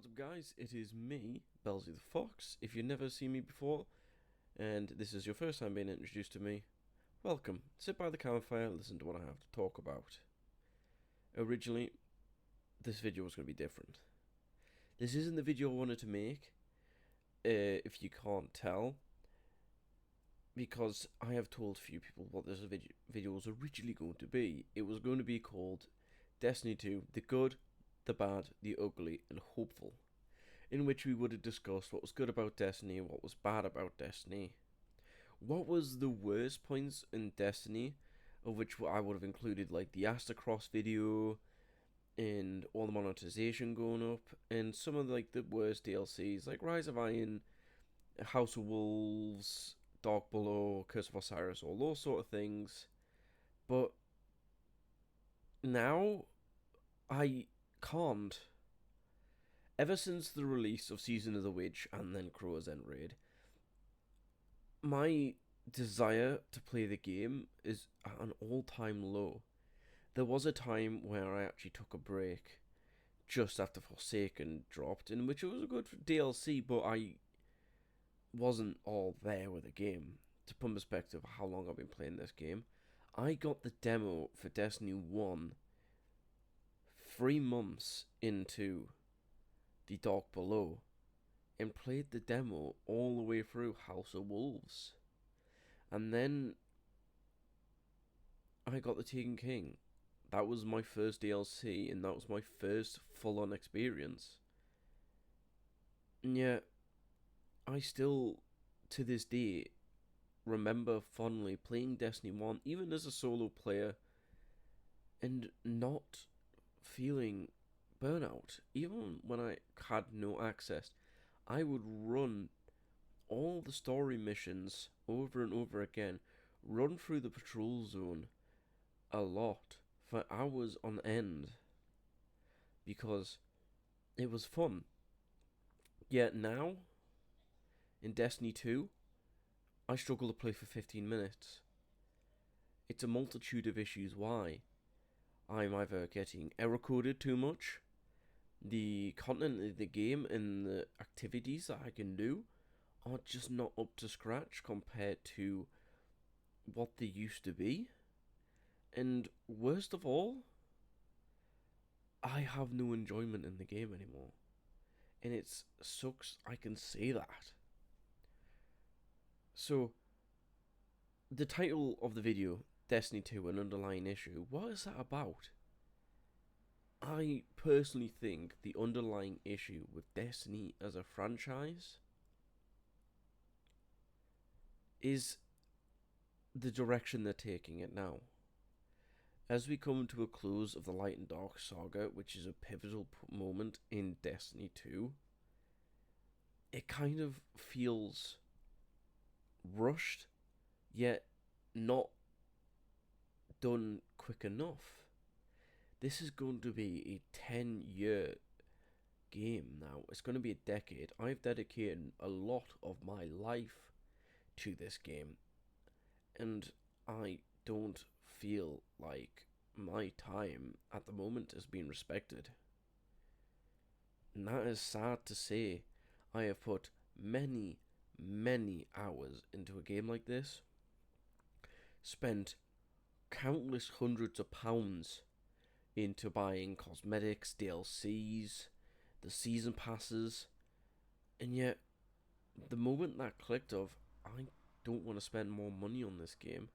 What's up, guys? It is me, belsy-the-fox. If you've never seen me before, and this is your first time being introduced to me, welcome. Sit by the campfire and listen to what I have to talk about. Originally, this video was going to be different. This isn't the video I wanted to make, if you can't tell, because I have told a few people what this video was originally going to be. It was going to be called Destiny 2, The Good, the Bad, the Ugly, and Hopeful, in which we would have discussed what was good about Destiny, what was bad about Destiny, what was the worst points in Destiny, of which I would have included like the Astacross video, and all the monetization going up, and some of like the worst DLCs like Rise of Iron, House of Wolves, Dark Below, Curse of Osiris, all those sort of things. But now I can't. Ever since the release of Season of the Witch and then Crow's End Raid, my desire to play the game is at an all-time low. There was a time where I actually took a break just after Forsaken dropped, in which it was a good DLC, but I wasn't all there with the game. To put in perspective how long I've been playing this game, I got the demo for Destiny 1 3 months into the Dark Below and played the demo all the way through House of Wolves. And then I got the Taken King. That was my first DLC, and that was my first full-on experience. And yet, I still, to this day, remember fondly playing Destiny 1, even as a solo player, and not feeling burnout. Even when I had no access, I would run all the story missions over and over again, run through the patrol zone a lot for hours on end, because it was fun. Yet now, in Destiny 2, I struggle to play for 15 minutes. It's a multitude of issues why. I'm either getting error coded too much, the content of the game and the activities that I can do are just not up to scratch compared to what they used to be, and worst of all, I have no enjoyment in the game anymore. And it sucks I can say that. So, the title of the video, Destiny 2, An Underlying Issue, what is that about? I personally think the underlying issue with Destiny as a franchise is the direction they're taking it now. As we come to a close of the Light and Dark saga, which is a pivotal moment in Destiny 2, it kind of feels rushed, yet not done quick enough. This is going to be a 10-year game now. It's going to be a decade. I've dedicated a lot of my life to this game, and I don't feel like my time at the moment is being respected. And that is sad to say. I have put many, many hours into a game like this, spent countless hundreds of pounds into buying cosmetics, DLCs, the season passes, and yet the moment that clicked of I don't want to spend more money on this game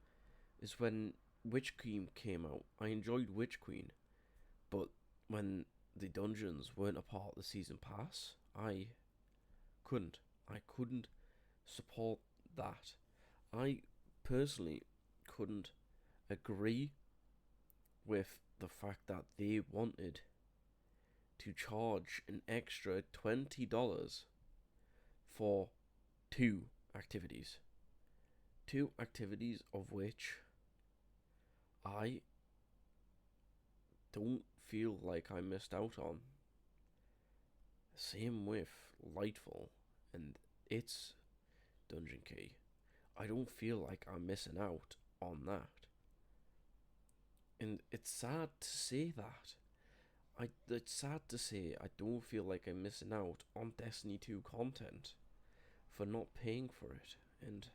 is when Witch Queen came out. I enjoyed Witch Queen, but when the dungeons weren't a part of the season pass, I couldn't support that. I personally couldn't agree with the fact that they wanted to charge an extra $20 for two activities. Two activities of which I don't feel like I missed out on. Same with Lightfall and its dungeon key. I don't feel like I'm missing out on that. And it's sad to say that. it's sad to say I don't feel like I'm missing out on Destiny 2 content for not paying for it. And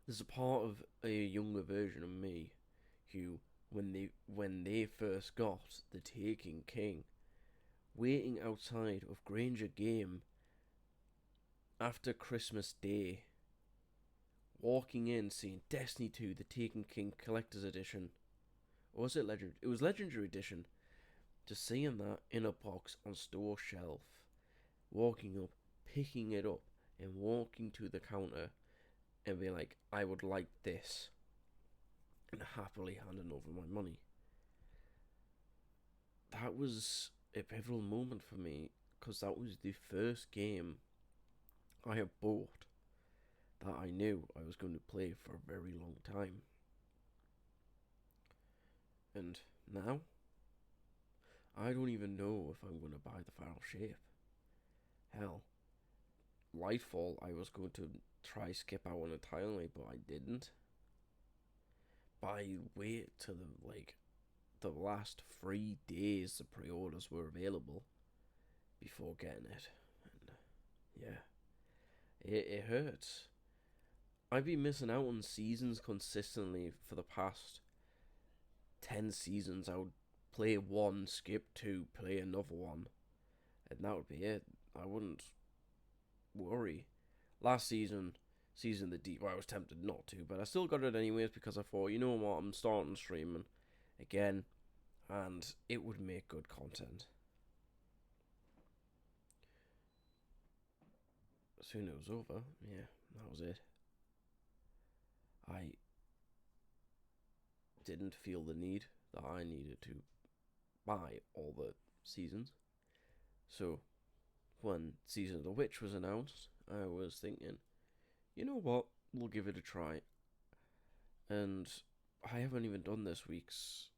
there's a part of a younger version of me who, when they first got the Taken King, waiting outside of Granger Game after Christmas Day, walking in, seeing Destiny 2, the Taken King Collector's Edition, or was it Legend? It was Legendary Edition. Just seeing that in a box on store shelf, walking up, picking it up, and walking to the counter and being like, I would like this, and happily handing over my money. That was a pivotal moment for me, because that was the first game I have bought that I knew I was going to play for a very long time. And now, I don't even know if I'm going to buy the final shape. Hell, Lightfall, I was going to try skip out on entirely, but I didn't. But I wait to the last 3 days the pre-orders were available before getting it. And yeah, it hurts. I've been missing out on seasons consistently for the past 10 seasons. I would play one, skip 2, play another one, and that would be it. I wouldn't worry. Last season the deep, well, I was tempted not to, but I still got it anyways because I thought, you know what, I'm starting streaming again, and it would make good content. Soon it was over. Yeah, that was it. I didn't feel the need that I needed to buy all the seasons. So when Season of the Witch was announced, I was thinking, you know what, we'll give it a try. And I haven't even done this week's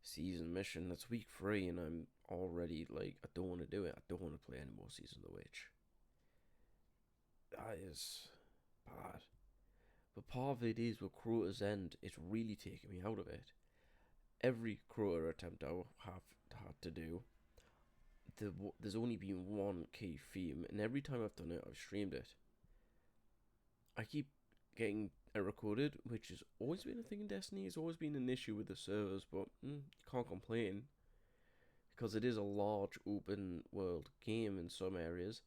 season mission. That's week 3, and I'm already like, I don't want to do it. I don't want to play any more Season of the Witch. That is bad. But part of it is with Crota's End, it's really taken me out of it. Every Crota attempt I have had to do, there's only been one key theme, and every time I've done it, I've streamed it. I keep getting error coded, which has always been a thing in Destiny. It's always been an issue with the servers, but you can't complain because it is a large open world game in some areas.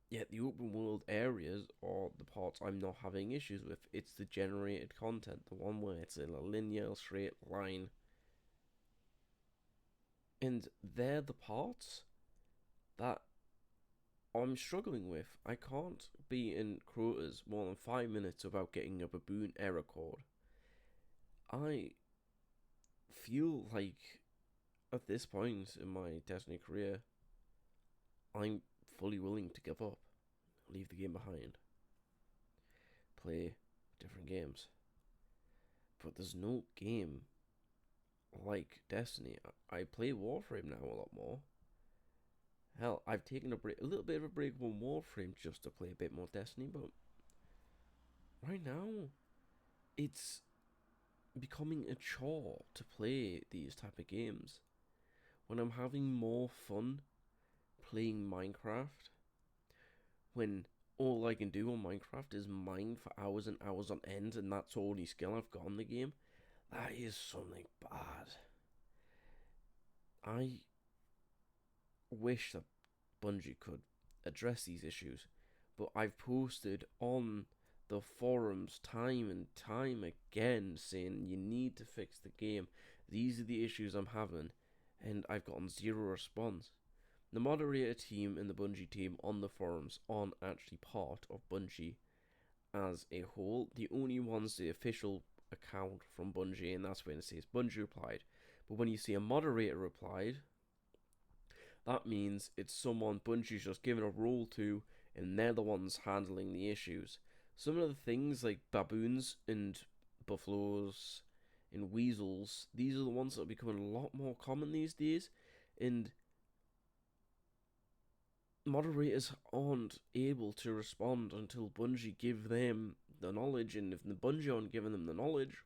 Yet the open world areas are the parts I'm not having issues with. It's the generated content, the one where it's in a linear, straight line. And they're the parts that I'm struggling with. I can't be in Crota's more than 5 minutes without getting a baboon error code. I feel like at this point in my Destiny career, I'm fully willing to give up, leave the game behind, play different games. But there's no game like Destiny. I play Warframe now a lot more. Hell, I've taken a little bit of a break from Warframe just to play a bit more Destiny, but right now, it's becoming a chore to play these type of games. When I'm having more fun playing Minecraft, when all I can do on Minecraft is mine for hours and hours on end, and that's the only skill I've got in the game, that is something bad. I wish that Bungie could address these issues, but I've posted on the forums time and time again saying you need to fix the game. These are the issues I'm having, and I've gotten zero response. The moderator team and the Bungie team on the forums aren't actually part of Bungie as a whole. The only one's the official account from Bungie, and that's when it says Bungie replied. But when you see a moderator replied, that means it's someone Bungie's just given a role to, and they're the ones handling the issues. Some of the things like baboons and buffaloes and weasels, these are the ones that are becoming a lot more common these days, and moderators aren't able to respond until Bungie give them the knowledge, and if the Bungie aren't giving them the knowledge,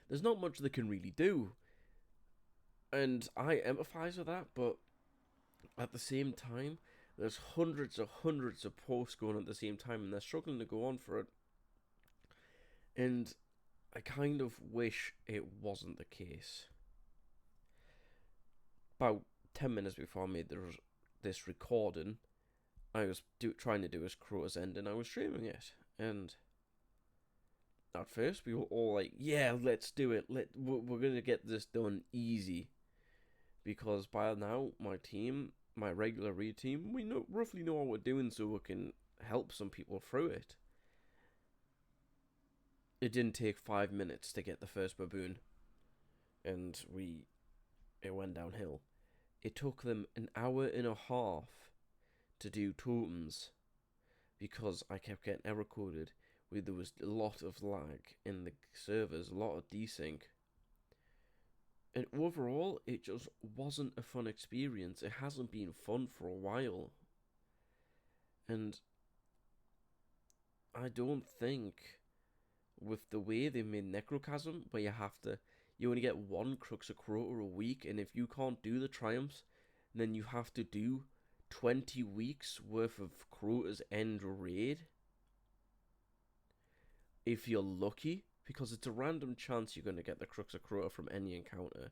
there's not much they can really do. And I empathize with that, but at the same time, there's hundreds of posts going at the same time, and they're struggling to go on for it. And I kind of wish it wasn't the case. About 10 minutes before I made this recording, I was trying to do his Crow's End, and I was streaming it. And at first, we were all like, "Yeah, let's do it. We're gonna get this done easy," because by now my regular read team, we roughly know what we're doing, so we can help some people through it. It didn't take 5 minutes to get the first baboon, and it went downhill. It took them an hour and a half to do totems because I kept getting error coded. There was a lot of lag in the servers, a lot of desync. And overall, it just wasn't a fun experience. It hasn't been fun for a while. And I don't think, with the way they made Necrochasm, where you only get one Crux of Crota a week, and if you can't do the triumphs, then you have to do 20 weeks worth of Crota's End raid. If you're lucky, because it's a random chance you're going to get the Crux of Crota from any encounter.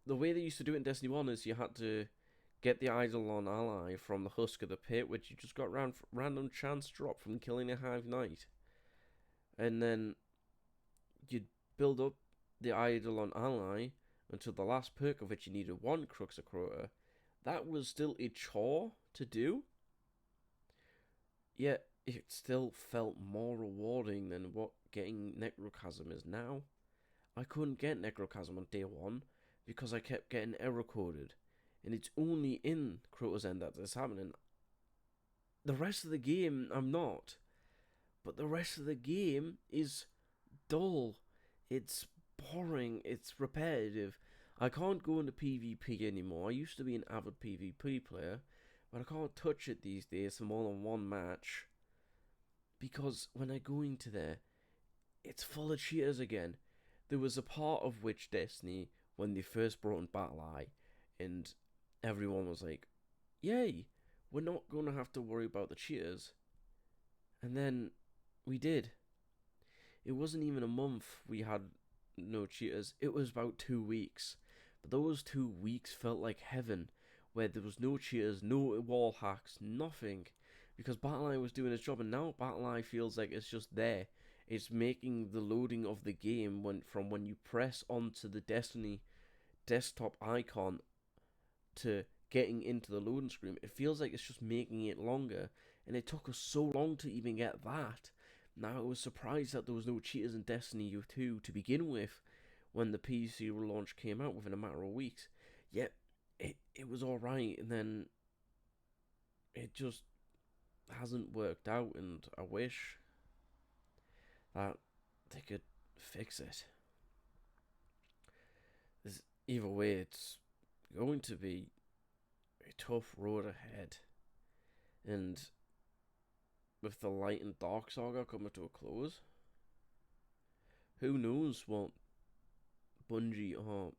The way they used to do it in Destiny 1 is you had to get the Eidolon ally from the Husk of the Pit, which you just got random chance drop from killing a Hive Knight. And then you'd build up the Eidolon ally until the last perk of which you needed one Crux of Crota. That was still a chore to do, yet it still felt more rewarding than what getting Necrochasm is now. I couldn't get Necrochasm on day one because I kept getting error coded, and it's only in Crota's End that this happening. The rest of the game, I'm not, but the rest of the game is dull. It's boring. It's repetitive. I can't go into PvP anymore. I used to be an avid PvP player, but I can't touch it these days for more than one match. Because when I go into there, it's full of cheaters again. There was a part of which Destiny, when they first brought in Battle Eye, and everyone was like, "Yay, we're not going to have to worry about the cheaters." And then we did. It wasn't even a month we had no cheaters. It was about 2 weeks. But those 2 weeks felt like heaven, where there was no cheaters, no wall hacks, nothing. Because BattleEye was doing its job, and now BattleEye feels like it's just there. It's making the loading of the game from when you press onto the Destiny desktop icon to getting into the loading screen. It feels like it's just making it longer, and it took us so long to even get that. Now, I was surprised that there was no cheaters in Destiny 2 to begin with when the PC launch came out within a matter of weeks. Yet, it was alright, and then it just hasn't worked out, and I wish that they could fix it. Either way, it's going to be a tough road ahead, and with the Light and Dark saga coming to a close, who knows what Bungie are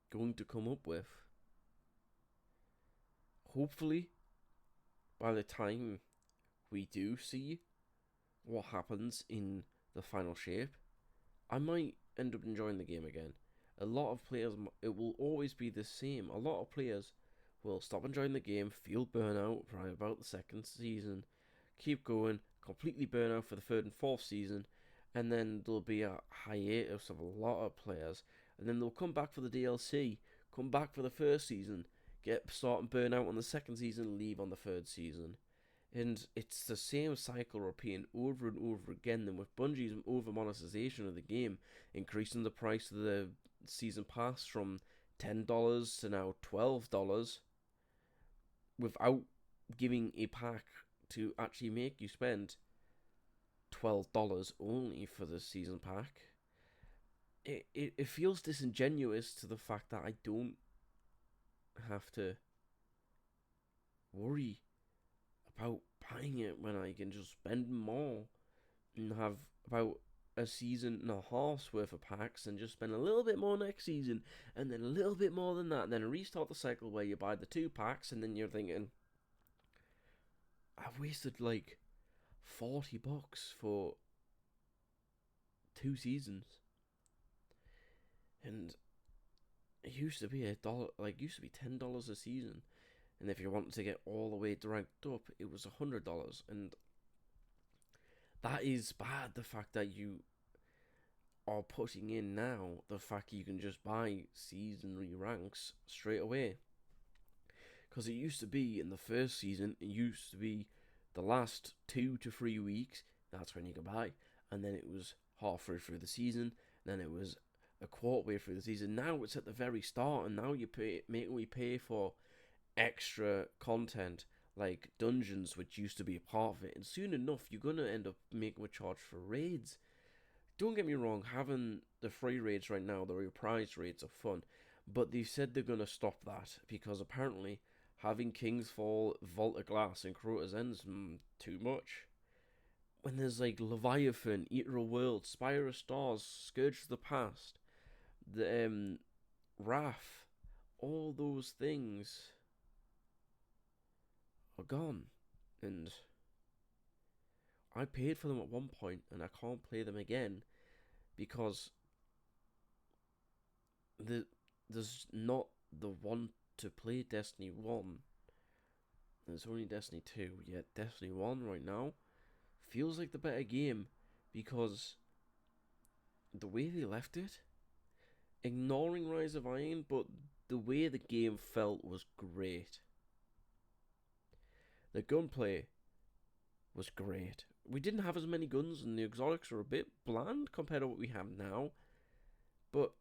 going to come up with. Hopefully, by the time we do see what happens in the final shape, I might end up enjoying the game again. A lot of players, it will always be the same. A lot of players will stop enjoying the game, feel burnout right about the second season, keep going, completely burn out for the third and fourth season, and then there'll be a hiatus of a lot of players, and then they'll come back for the DLC, come back for the first season, start and burn out on the second season, leave on the third season. And it's the same cycle repeating over and over again. Then with Bungie's over monetization of the game, increasing the price of the season pass from $10 to now $12, without giving a pack to actually make you spend $12 only for the season pack. It feels disingenuous to the fact that I don't have to worry about buying it when I can just spend more and have about a season and a half's worth of packs and just spend a little bit more next season and then a little bit more than that and then restart the cycle where you buy the 2 packs and then you're thinking, I've wasted like $40 for 2 seasons. And it used to be $10 a season. And if you wanted to get all the way ranked up, it was $100. And that is bad, the fact that you are putting in now the fact you can just buy season re-ranks straight away. Because it used to be in the first season, it used to be the last 2 to 3 weeks, that's when you could buy. And then it was halfway through the season, then it was a quarter way through the season. Now it's at the very start, and now you pay for extra content like dungeons, which used to be a part of it, and soon enough you're gonna end up making a charge for raids. Don't get me wrong, having the free raids right now, the reprised raids, are fun, but they said they're gonna stop that because apparently having King's Fall, Vault of Glass, and Crota's End's too much. When there's like Leviathan, Eater of Worlds, Spire of Stars, Scourge of the Past, the Wrath, all those things are gone, and I paid for them at one point and I can't play them again because there's not the one to play Destiny 1. There's only Destiny 2, yet Destiny 1 right now feels like the better game because the way they left it, ignoring Rise of Iron, but the way the game felt was great. The gunplay was great. We didn't have as many guns and the exotics were a bit bland compared to what we have now, but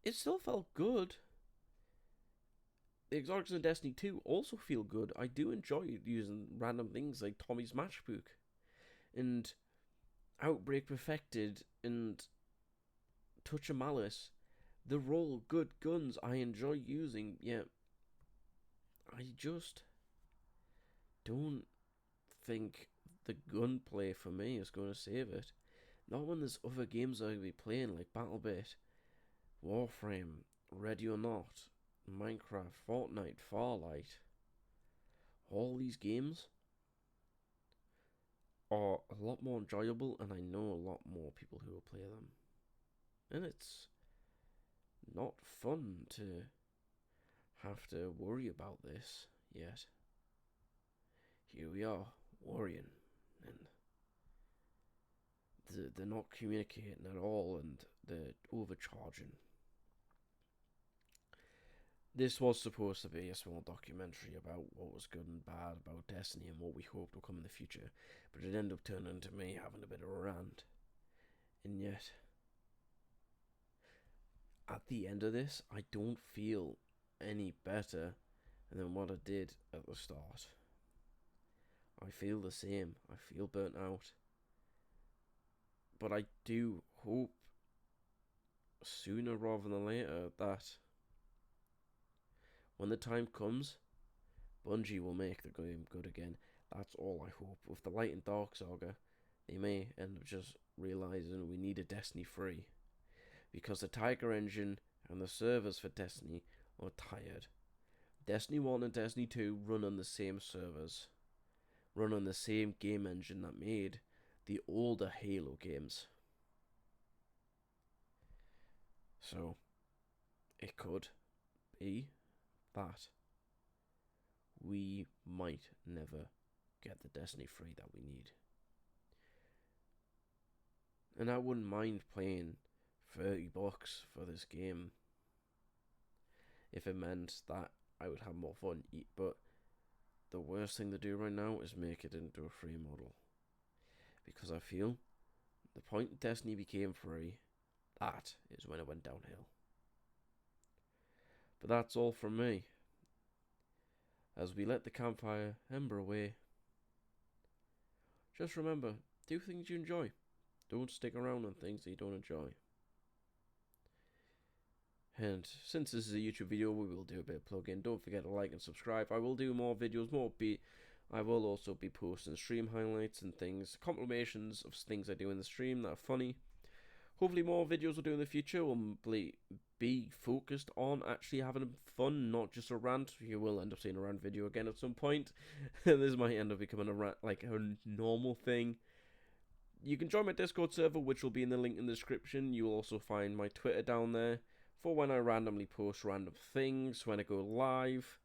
it still felt good. The exotics in Destiny 2 also feel good. I do enjoy using random things like Tommy's Matchbook and Outbreak Perfected and Touch of Malice. They're all good guns I enjoy using, yet I just don't think the gunplay for me is going to save it. Not when there's other games I'll be playing like BattleBit, Warframe, Ready or Not, Minecraft, Fortnite, Farlight. All these games are a lot more enjoyable, and I know a lot more people who will play them. And it's not fun to have to worry about this yet. Here we are, worrying, and they're not communicating at all, and they're overcharging. This was supposed to be a small documentary about what was good and bad about Destiny and what we hoped will come in the future, but it ended up turning into me having a bit of a rant. And yet, at the end of this, I don't feel any better than what I did at the start. I feel the same. I feel burnt out. But I do hope sooner rather than later that when the time comes, Bungie will make the game good again. That's all I hope. With the Light and Dark saga, they may end up just realizing we need a Destiny 3. Because the Tiger engine and the servers for Destiny are tired. Destiny 1 and Destiny 2 run on the same servers. Run on the same game engine that made the older Halo games. So, it could be that we might never get the Destiny 3 that we need. And I wouldn't mind paying $30 for this game if it meant that I would have more fun. But the worst thing to do right now is make it into a free model, because I feel the point Destiny became free, that is when it went downhill. But that's all from me. As we let the campfire ember away, just remember, do things you enjoy. Don't stick around on things that you don't enjoy. And since this is a YouTube video, we will do a bit of plug-in. Don't forget to like and subscribe. I will do more videos, more I will also be posting stream highlights and things, compilations of things I do in the stream that are funny. Hopefully more videos we'll do in the future will be focused on actually having fun, not just a rant. You will end up seeing a rant video again at some point. This might end up becoming a rant, like a normal thing. You can join my Discord server, which will be in the link in the description. You will also find my Twitter down there for when I randomly post random things, when I go live.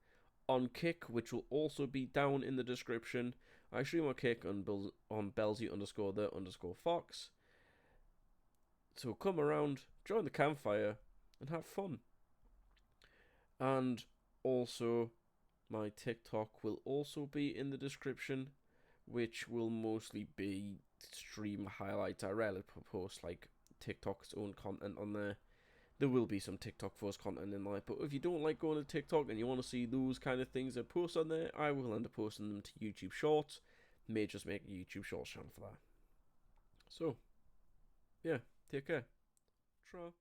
On Kick, which will also be down in the description. I stream on Kick on belsy_the_fox. So come around, join the campfire, and have fun. And also, my TikTok will also be in the description, which will mostly be stream highlights. I rarely post like TikTok's own content on there. There will be some TikTok first content in there, but if you don't like going to TikTok and you want to see those kind of things I post on there, I will end up posting them to YouTube Shorts. May just make a YouTube Shorts channel for that. So, yeah, take care. Ciao.